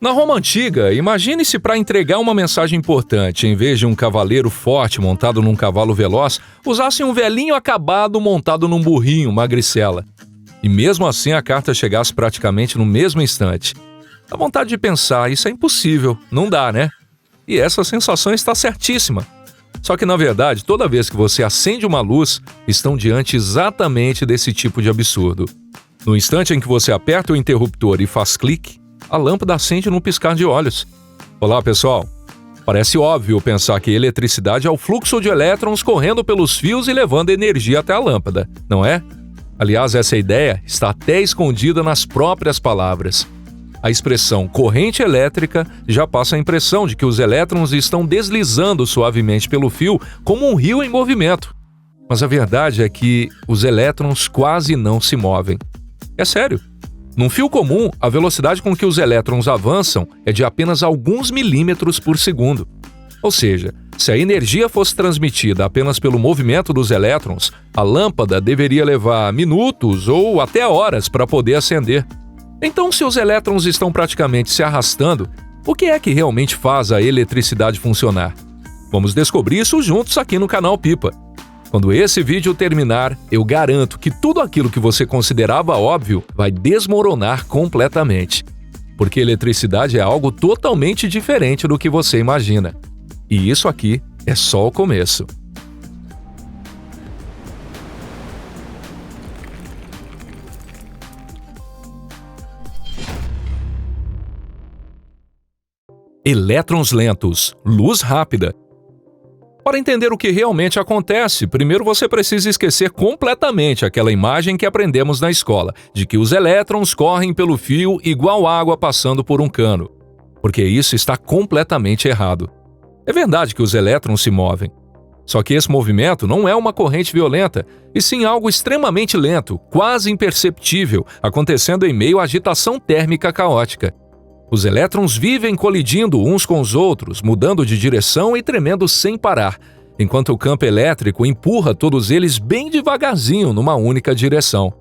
Na Roma Antiga, imagine se para entregar uma mensagem importante, em vez de um cavaleiro forte montado num cavalo veloz, usassem um velhinho acabado montado num burrinho, magricela. E mesmo assim a carta chegasse praticamente no mesmo instante. Dá vontade de pensar, isso é impossível, não dá, né? E essa sensação está certíssima. Só que na verdade, toda vez que você acende uma luz, estão diante exatamente desse tipo de absurdo. No instante em que você aperta o interruptor e faz clique, a lâmpada acende num piscar de olhos. Olá, pessoal! Parece óbvio pensar que eletricidade é o fluxo de elétrons correndo pelos fios e levando energia até a lâmpada, não é? Aliás, essa ideia está até escondida nas próprias palavras. A expressão corrente elétrica já passa a impressão de que os elétrons estão deslizando suavemente pelo fio como um rio em movimento. Mas a verdade é que os elétrons quase não se movem. É sério. Num fio comum, a velocidade com que os elétrons avançam é de apenas alguns milímetros por segundo. Ou seja, se a energia fosse transmitida apenas pelo movimento dos elétrons, a lâmpada deveria levar minutos ou até horas para poder acender. Então, se os elétrons estão praticamente se arrastando, o que é que realmente faz a eletricidade funcionar? Vamos descobrir isso juntos aqui no canal Pipa. Quando esse vídeo terminar, eu garanto que tudo aquilo que você considerava óbvio vai desmoronar completamente. Porque eletricidade é algo totalmente diferente do que você imagina. E isso aqui é só o começo. Elétrons lentos, luz rápida. Para entender o que realmente acontece, primeiro você precisa esquecer completamente aquela imagem que aprendemos na escola, de que os elétrons correm pelo fio igual água passando por um cano. Porque isso está completamente errado. É verdade que os elétrons se movem. Só que esse movimento não é uma corrente violenta, e sim algo extremamente lento, quase imperceptível, acontecendo em meio à agitação térmica caótica. Os elétrons vivem colidindo uns com os outros, mudando de direção e tremendo sem parar, enquanto o campo elétrico empurra todos eles bem devagarzinho numa única direção.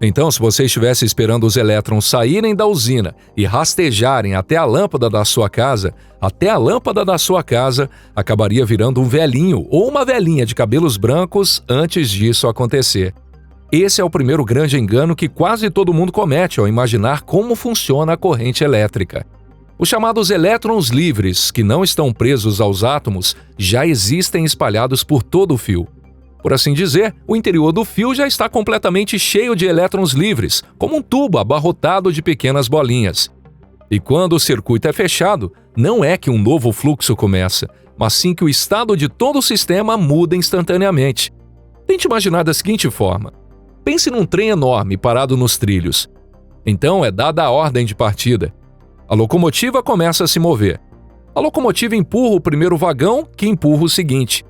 Então, se você estivesse esperando os elétrons saírem da usina e rastejarem até a lâmpada da sua casa, acabaria virando um velhinho ou uma velhinha de cabelos brancos antes disso acontecer. Esse é o primeiro grande engano que quase todo mundo comete ao imaginar como funciona a corrente elétrica. Os chamados elétrons livres, que não estão presos aos átomos, já existem espalhados por todo o fio. Por assim dizer, o interior do fio já está completamente cheio de elétrons livres, como um tubo abarrotado de pequenas bolinhas. E quando o circuito é fechado, não é que um novo fluxo começa, mas sim que o estado de todo o sistema muda instantaneamente. Tente imaginar da seguinte forma. Pense num trem enorme parado nos trilhos. Então é dada a ordem de partida. A locomotiva começa a se mover. A locomotiva empurra o primeiro vagão, que empurra o seguinte.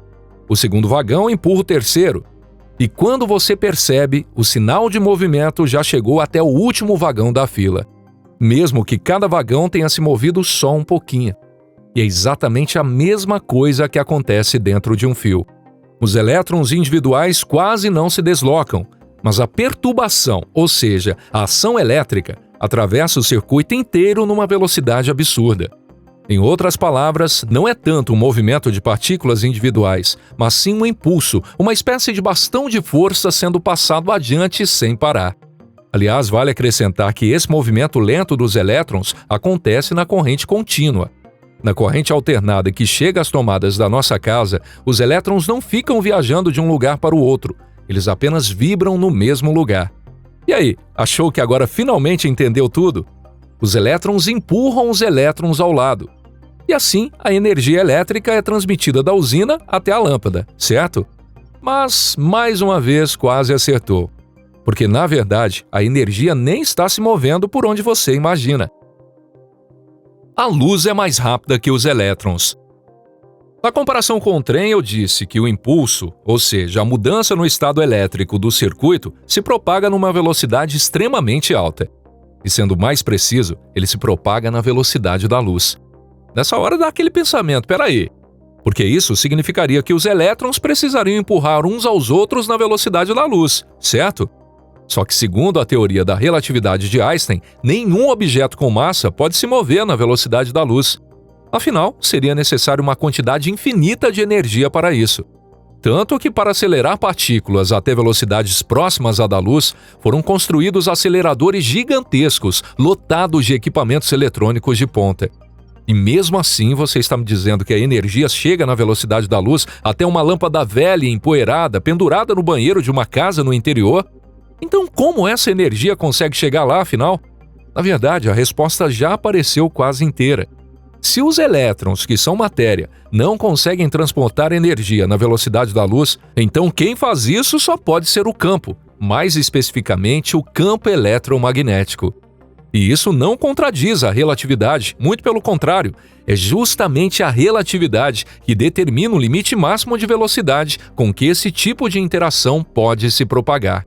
O segundo vagão empurra o terceiro. E quando você percebe, o sinal de movimento já chegou até o último vagão da fila. Mesmo que cada vagão tenha se movido só um pouquinho. E é exatamente a mesma coisa que acontece dentro de um fio. Os elétrons individuais quase não se deslocam, mas a perturbação, ou seja, a ação elétrica, atravessa o circuito inteiro numa velocidade absurda. Em outras palavras, não é tanto um movimento de partículas individuais, mas sim um impulso, uma espécie de bastão de força sendo passado adiante sem parar. Aliás, vale acrescentar que esse movimento lento dos elétrons acontece na corrente contínua. Na corrente alternada que chega às tomadas da nossa casa, os elétrons não ficam viajando de um lugar para o outro. Eles apenas vibram no mesmo lugar. E aí, achou que agora finalmente entendeu tudo? Os elétrons empurram os elétrons ao lado. E assim, a energia elétrica é transmitida da usina até a lâmpada, certo? Mas, mais uma vez, quase acertou. Porque, na verdade, a energia nem está se movendo por onde você imagina. A luz é mais rápida que os elétrons. Na comparação com o trem, eu disse que o impulso, ou seja, a mudança no estado elétrico do circuito, se propaga numa velocidade extremamente alta. E sendo mais preciso, ele se propaga na velocidade da luz. Nessa hora dá aquele pensamento, peraí, porque isso significaria que os elétrons precisariam empurrar uns aos outros na velocidade da luz, certo? Só que, segundo a teoria da relatividade de Einstein, nenhum objeto com massa pode se mover na velocidade da luz. Afinal, seria necessário uma quantidade infinita de energia para isso. Tanto que, para acelerar partículas até velocidades próximas à da luz, foram construídos aceleradores gigantescos, lotados de equipamentos eletrônicos de ponta. E mesmo assim, você está me dizendo que a energia chega na velocidade da luz até uma lâmpada velha e empoeirada, pendurada no banheiro de uma casa no interior? Então, como essa energia consegue chegar lá, afinal? Na verdade, a resposta já apareceu quase inteira. Se os elétrons, que são matéria, não conseguem transportar energia na velocidade da luz, então quem faz isso só pode ser o campo, mais especificamente o campo eletromagnético. E isso não contradiz a relatividade, muito pelo contrário, é justamente a relatividade que determina o limite máximo de velocidade com que esse tipo de interação pode se propagar.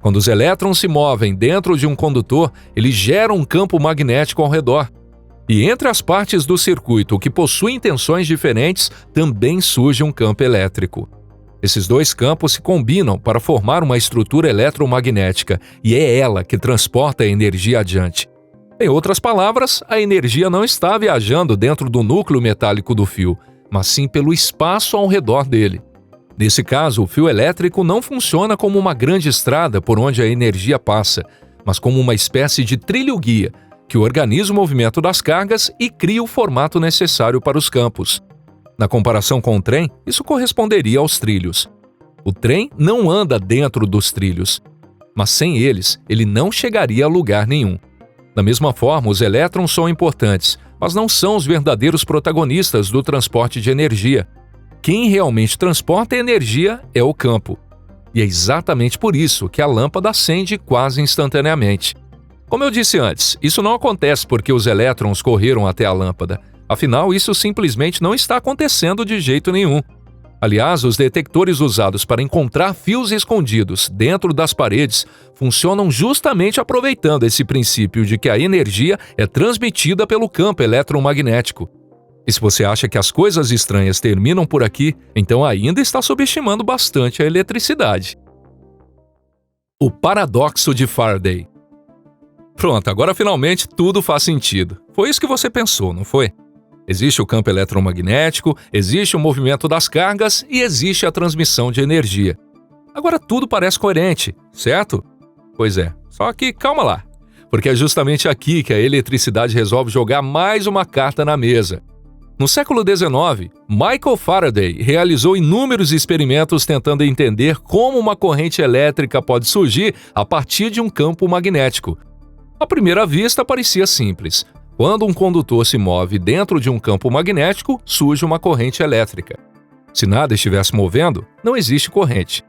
Quando os elétrons se movem dentro de um condutor, eles geram um campo magnético ao redor. E entre as partes do circuito que possuem tensões diferentes, também surge um campo elétrico. Esses dois campos se combinam para formar uma estrutura eletromagnética, e é ela que transporta a energia adiante. Em outras palavras, a energia não está viajando dentro do núcleo metálico do fio, mas sim pelo espaço ao redor dele. Nesse caso, o fio elétrico não funciona como uma grande estrada por onde a energia passa, mas como uma espécie de trilho-guia, que organiza o movimento das cargas e cria o formato necessário para os campos. Na comparação com o trem, isso corresponderia aos trilhos. O trem não anda dentro dos trilhos, mas sem eles, ele não chegaria a lugar nenhum. Da mesma forma, os elétrons são importantes, mas não são os verdadeiros protagonistas do transporte de energia. Quem realmente transporta a energia é o campo. E é exatamente por isso que a lâmpada acende quase instantaneamente. Como eu disse antes, isso não acontece porque os elétrons correram até a lâmpada. Afinal, isso simplesmente não está acontecendo de jeito nenhum. Aliás, os detectores usados para encontrar fios escondidos dentro das paredes funcionam justamente aproveitando esse princípio de que a energia é transmitida pelo campo eletromagnético. E se você acha que as coisas estranhas terminam por aqui, então ainda está subestimando bastante a eletricidade. O paradoxo de Faraday. Pronto, agora finalmente tudo faz sentido. Foi isso que você pensou, não foi? Existe o campo eletromagnético, existe o movimento das cargas e existe a transmissão de energia. Agora tudo parece coerente, certo? Pois é, só que calma lá, porque é justamente aqui que a eletricidade resolve jogar mais uma carta na mesa. No século XIX, Michael Faraday realizou inúmeros experimentos tentando entender como uma corrente elétrica pode surgir a partir de um campo magnético. À primeira vista, parecia simples. Quando um condutor se move dentro de um campo magnético, surge uma corrente elétrica. Se nada estivesse movendo, não existe corrente.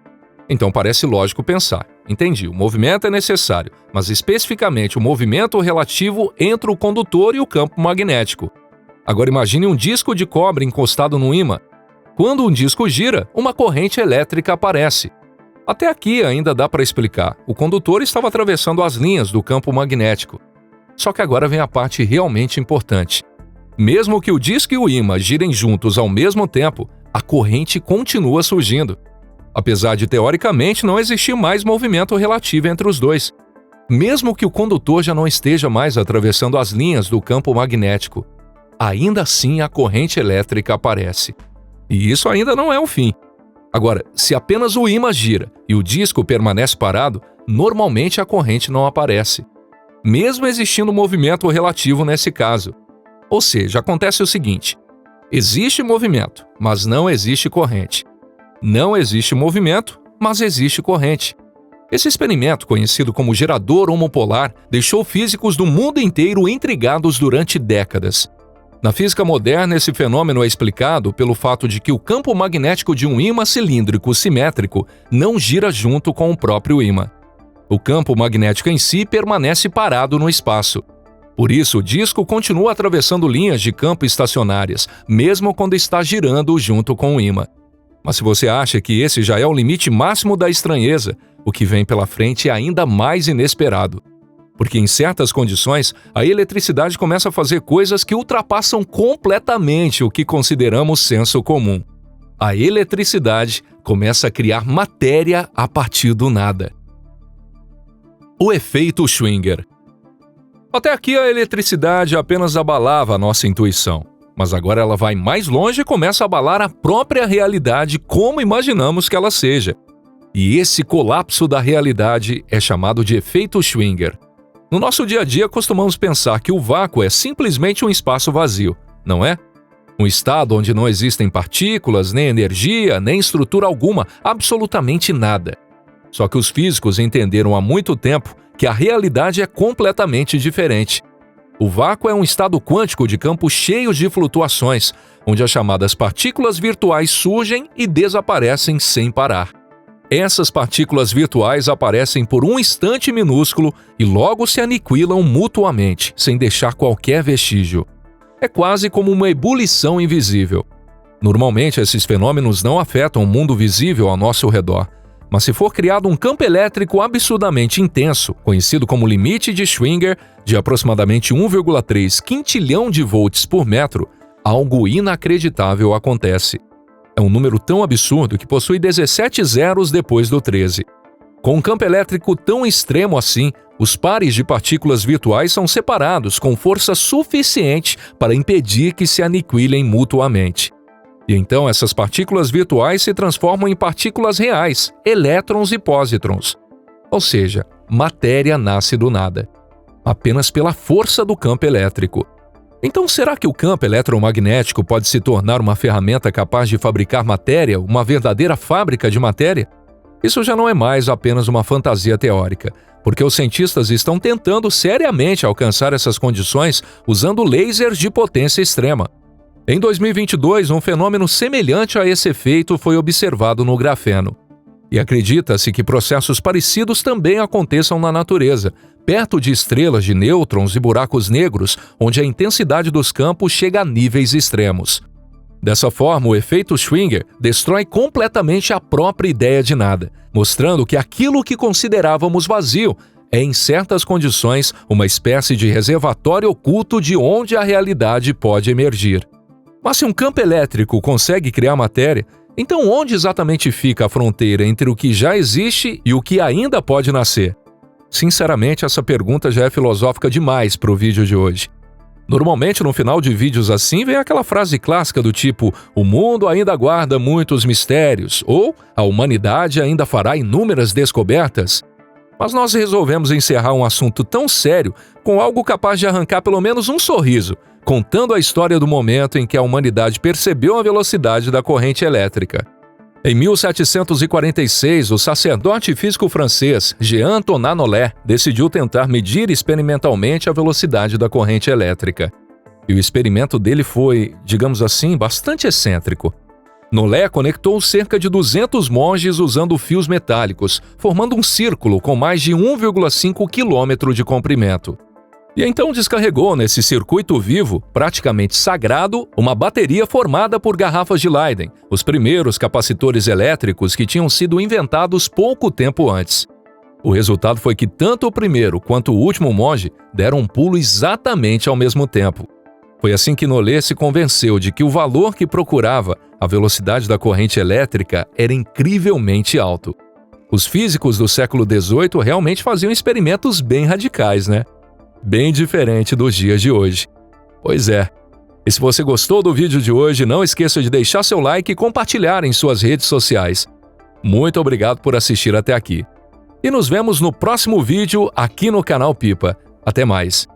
Então parece lógico pensar. Entendi, o movimento é necessário, mas especificamente o movimento relativo entre o condutor e o campo magnético. Agora imagine um disco de cobre encostado num ímã. Quando um disco gira, uma corrente elétrica aparece. Até aqui ainda dá para explicar. O condutor estava atravessando as linhas do campo magnético. Só que agora vem a parte realmente importante. Mesmo que o disco e o ímã girem juntos ao mesmo tempo, a corrente continua surgindo. Apesar de teoricamente não existir mais movimento relativo entre os dois. Mesmo que o condutor já não esteja mais atravessando as linhas do campo magnético, ainda assim a corrente elétrica aparece. E isso ainda não é o fim. Agora, se apenas o ímã gira e o disco permanece parado, normalmente a corrente não aparece, mesmo existindo movimento relativo nesse caso. Ou seja, acontece o seguinte: existe movimento, mas não existe corrente. Não existe movimento, mas existe corrente. Esse experimento, conhecido como gerador homopolar, deixou físicos do mundo inteiro intrigados durante décadas. Na física moderna, esse fenômeno é explicado pelo fato de que o campo magnético de um ímã cilíndrico simétrico não gira junto com o próprio ímã. O campo magnético em si permanece parado no espaço. Por isso, o disco continua atravessando linhas de campo estacionárias, mesmo quando está girando junto com o ímã. Mas se você acha que esse já é o limite máximo da estranheza, o que vem pela frente é ainda mais inesperado. Porque em certas condições, a eletricidade começa a fazer coisas que ultrapassam completamente o que consideramos senso comum. A eletricidade começa a criar matéria a partir do nada. O efeito Schwinger. Até aqui a eletricidade apenas abalava a nossa intuição, mas agora ela vai mais longe e começa a abalar a própria realidade como imaginamos que ela seja. E esse colapso da realidade é chamado de efeito Schwinger. No nosso dia a dia costumamos pensar que o vácuo é simplesmente um espaço vazio, não é? Um estado onde não existem partículas, nem energia, nem estrutura alguma, absolutamente nada. Só que os físicos entenderam há muito tempo que a realidade é completamente diferente. O vácuo é um estado quântico de campos cheios de flutuações, onde as chamadas partículas virtuais surgem e desaparecem sem parar. Essas partículas virtuais aparecem por um instante minúsculo e logo se aniquilam mutuamente, sem deixar qualquer vestígio. É quase como uma ebulição invisível. Normalmente, esses fenômenos não afetam o mundo visível ao nosso redor. Mas se for criado um campo elétrico absurdamente intenso, conhecido como limite de Schwinger, de aproximadamente 1,3 quintilhão de volts por metro, algo inacreditável acontece. É um número tão absurdo que possui 17 zeros depois do 13. Com um campo elétrico tão extremo assim, os pares de partículas virtuais são separados com força suficiente para impedir que se aniquilem mutuamente. E então essas partículas virtuais se transformam em partículas reais, elétrons e pósitrons. Ou seja, matéria nasce do nada, apenas pela força do campo elétrico. Então será que o campo eletromagnético pode se tornar uma ferramenta capaz de fabricar matéria, uma verdadeira fábrica de matéria? Isso já não é mais apenas uma fantasia teórica, porque os cientistas estão tentando seriamente alcançar essas condições usando lasers de potência extrema. Em 2022, um fenômeno semelhante a esse efeito foi observado no grafeno. E acredita-se que processos parecidos também aconteçam na natureza, perto de estrelas de nêutrons e buracos negros, onde a intensidade dos campos chega a níveis extremos. Dessa forma, o efeito Schwinger destrói completamente a própria ideia de nada, mostrando que aquilo que considerávamos vazio é, em certas condições, uma espécie de reservatório oculto de onde a realidade pode emergir. Mas se um campo elétrico consegue criar matéria, então onde exatamente fica a fronteira entre o que já existe e o que ainda pode nascer? Sinceramente, essa pergunta já é filosófica demais para o vídeo de hoje. Normalmente, no final de vídeos assim, vem aquela frase clássica do tipo "O mundo ainda guarda muitos mistérios" ou "A humanidade ainda fará inúmeras descobertas". Mas nós resolvemos encerrar um assunto tão sério com algo capaz de arrancar pelo menos um sorriso, contando a história do momento em que a humanidade percebeu a velocidade da corrente elétrica. Em 1746, o sacerdote e físico francês Jean Tonat decidiu tentar medir experimentalmente a velocidade da corrente elétrica. E o experimento dele foi, digamos assim, bastante excêntrico. Nollet conectou cerca de 200 monges usando fios metálicos, formando um círculo com mais de 1,5 quilômetro de comprimento. E então descarregou nesse circuito vivo, praticamente sagrado, uma bateria formada por garrafas de Leyden, os primeiros capacitores elétricos que tinham sido inventados pouco tempo antes. O resultado foi que tanto o primeiro quanto o último monge deram um pulo exatamente ao mesmo tempo. Foi assim que Nollet se convenceu de que o valor que procurava, a velocidade da corrente elétrica, era incrivelmente alto. Os físicos do século XVIII realmente faziam experimentos bem radicais, né? Bem diferente dos dias de hoje. Pois é. E se você gostou do vídeo de hoje, não esqueça de deixar seu like e compartilhar em suas redes sociais. Muito obrigado por assistir até aqui. E nos vemos no próximo vídeo aqui no canal Pipa. Até mais!